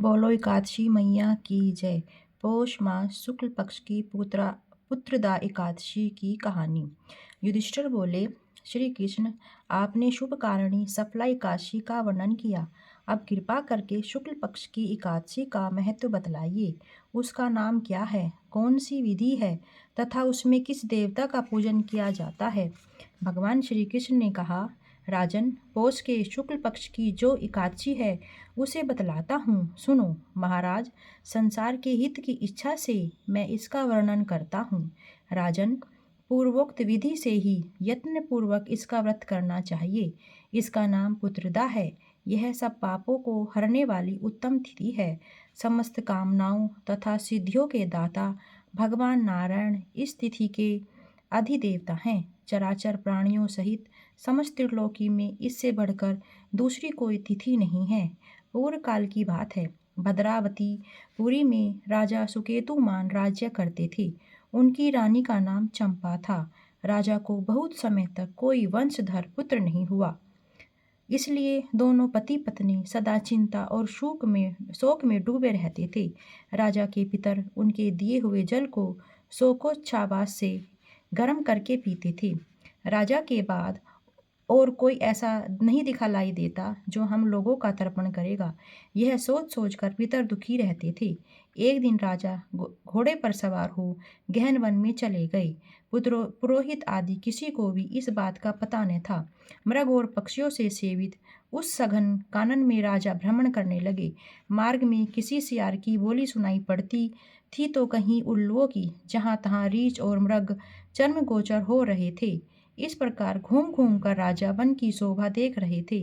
बोलो एकादशी मैया की जय। पौष मास शुक्ल पक्ष की पुत्रदा एकादशी की कहानी। युधिष्ठिर बोले, श्री कृष्ण, आपने शुभ कारणी सफला एकादशी का वर्णन किया। अब कृपा करके शुक्ल पक्ष की एकादशी का महत्व बतलाइए। उसका नाम क्या है, कौन सी विधि है तथा उसमें किस देवता का पूजन किया जाता है। भगवान श्री कृष्ण ने कहा, राजन, पौष के शुक्ल पक्ष की जो एकादशी है उसे बतलाता हूँ, सुनो। महाराज, संसार के हित की इच्छा से मैं इसका वर्णन करता हूँ। राजन, पूर्वोक्त विधि से ही यत्न पूर्वक इसका व्रत करना चाहिए। इसका नाम पुत्रदा है। यह सब पापों को हरने वाली उत्तम तिथि है। समस्त कामनाओं तथा सिद्धियों के दाता भगवान नारायण इस तिथि के अधिदेवता हैं। चराचर प्राणियों सहित समस्त त्रिलोकी में इससे बढ़कर दूसरी कोई तिथि नहीं है। पूर्व काल की बात है। भद्रावती पुरी में राजा सुकेतुमान राज्य करते थे। उनकी रानी का नाम चंपा था। राजा को बहुत समय तक कोई वंशधर पुत्र नहीं हुआ। इसलिए दोनों पति पत्नी सदा चिंता और शोक में डूबे रहते थे। राजा के पितर उनके दिए हुए जल को शोकोच्छ्वास से गर्म करके पीते थे। राजा के बाद और कोई ऐसा नहीं दिखलाई देता जो हम लोगों का तर्पण करेगा। यह सोच सोचकर पितर दुखी रहते थे। एक दिन राजा घोड़े पर सवार हो गहन वन में चले गए। पुरोहित आदि किसी को भी इस बात का पता न था। मृग और पक्षियों से सेवित उस सघन कानन में राजा भ्रमण करने लगे। मार्ग में किसी सियार की बोली सुनाई पड़ती थी तो कहीं उल्लुओं की। जहाँ तहाँ रीछ और मृग चर्म गोचर हो रहे थे। इस प्रकार घूम घूम कर राजा वन की शोभा देख रहे थे।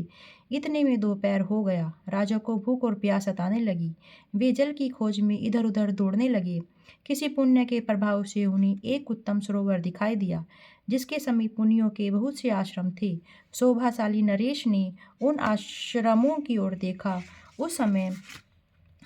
इतने में दोपहर हो गया। राजा को भूख और प्यास सताने लगी। वे जल की खोज में इधर उधर दौड़ने लगे। किसी पुण्य के प्रभाव से उन्हें एक उत्तम सरोवर दिखाई दिया, जिसके समीप मुनियों के बहुत से आश्रम थे। शोभाशाली नरेश ने उन आश्रमों की ओर देखा। उस समय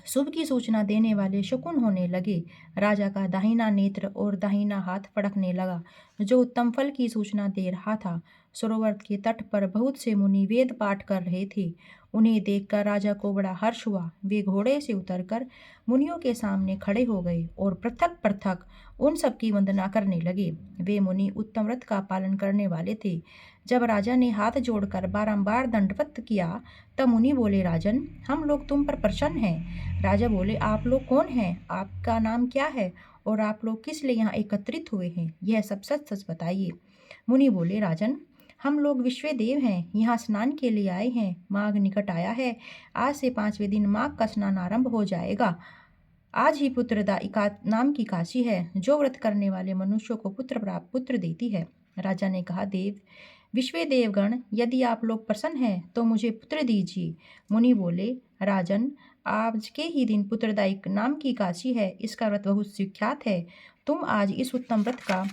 शुभ की सूचना देने वाले शकुन होने लगे। राजा का दाहिना नेत्र और दाहिना हाथ फड़कने लगा, जो उत्तम फल की सूचना दे रहा था। सरोवर के तट पर बहुत से मुनि वेद पाठ कर रहे थे। उन्हें देखकर राजा को बड़ा हर्ष हुआ। वे घोड़े से उतरकर मुनियों के सामने खड़े हो गए और पृथक पृथक उन सबकी वंदना करने लगे। वे मुनि उत्तम व्रत का पालन करने वाले थे। जब राजा ने हाथ जोड़कर बारंबार दंडवत किया तब मुनि बोले, राजन, हम लोग तुम पर प्रसन्न हैं। राजा बोले, आप लोग कौन हैं, आपका नाम क्या है और आप लोग किस लिए यहाँ एकत्रित हुए हैं, यह सब सच सच बताइए। मुनि बोले, राजन, हम लोग विश्व देव हैं, यहाँ स्नान के लिए आए हैं। माघ निकट आया है। आज से 5वें दिन माघ का स्नान आरंभ हो जाएगा। आज ही पुत्रदा नाम की काशी है, जो व्रत करने वाले मनुष्यों को पुत्र देती है। राजा ने कहा, देव, विश्व देवगण, यदि आप लोग प्रसन्न हैं तो मुझे पुत्र दीजिए। मुनि बोले, राजन, आज के ही दिन पुत्रदायी नाम की काशी है। इसका व्रत बहुत विख्यात है। तुम आज इस उत्तम व्रत का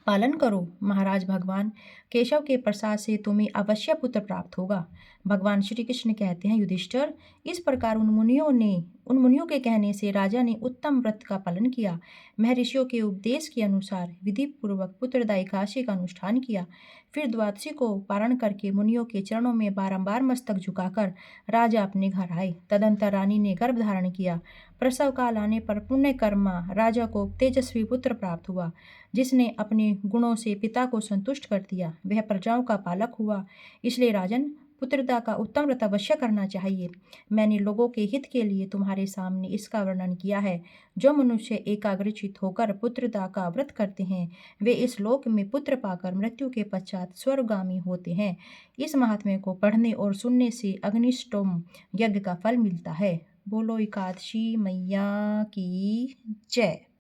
पालन करो। महाराज, भगवान केशव के प्रसाद से तुम्हें अवश्य पुत्र प्राप्त होगा। भगवान श्री कृष्ण कहते हैं, युधिष्ठिर, इस प्रकार उन मुनियों के कहने से राजा ने उत्तम व्रत का पालन किया। महर्षियों के उपदेश के अनुसार विधि पूर्वक पुत्रदा एकादशी का अनुष्ठान किया। फिर द्वादशी को पारण करके मुनियों के चरणों में बारंबार मस्तक झुकाकर राजा अपने घर आए। तदंतर रानी ने गर्भ धारण किया। प्रसव काल आने पर पुण्य कर्मा राजा को तेजस्वी पुत्र प्राप्त हुआ, जिसने अपने गुणों से पिता को संतुष्ट कर दिया। वह प्रजाओं का पालक हुआ। इसलिए राजन, पुत्रदा का उत्तम व्रत अवश्य करना चाहिए। मैंने लोगों के हित के लिए तुम्हारे सामने इसका वर्णन किया है। जो मनुष्य एकाग्रचित होकर पुत्रदा का व्रत करते हैं, वे इस लोक में पुत्र पाकर मृत्यु के पश्चात स्वर्गगामी होते हैं। इस महात्म्य को पढ़ने और सुनने से अग्निष्टोम यज्ञ का फल मिलता है। बोलो एकादशी मैया की जय।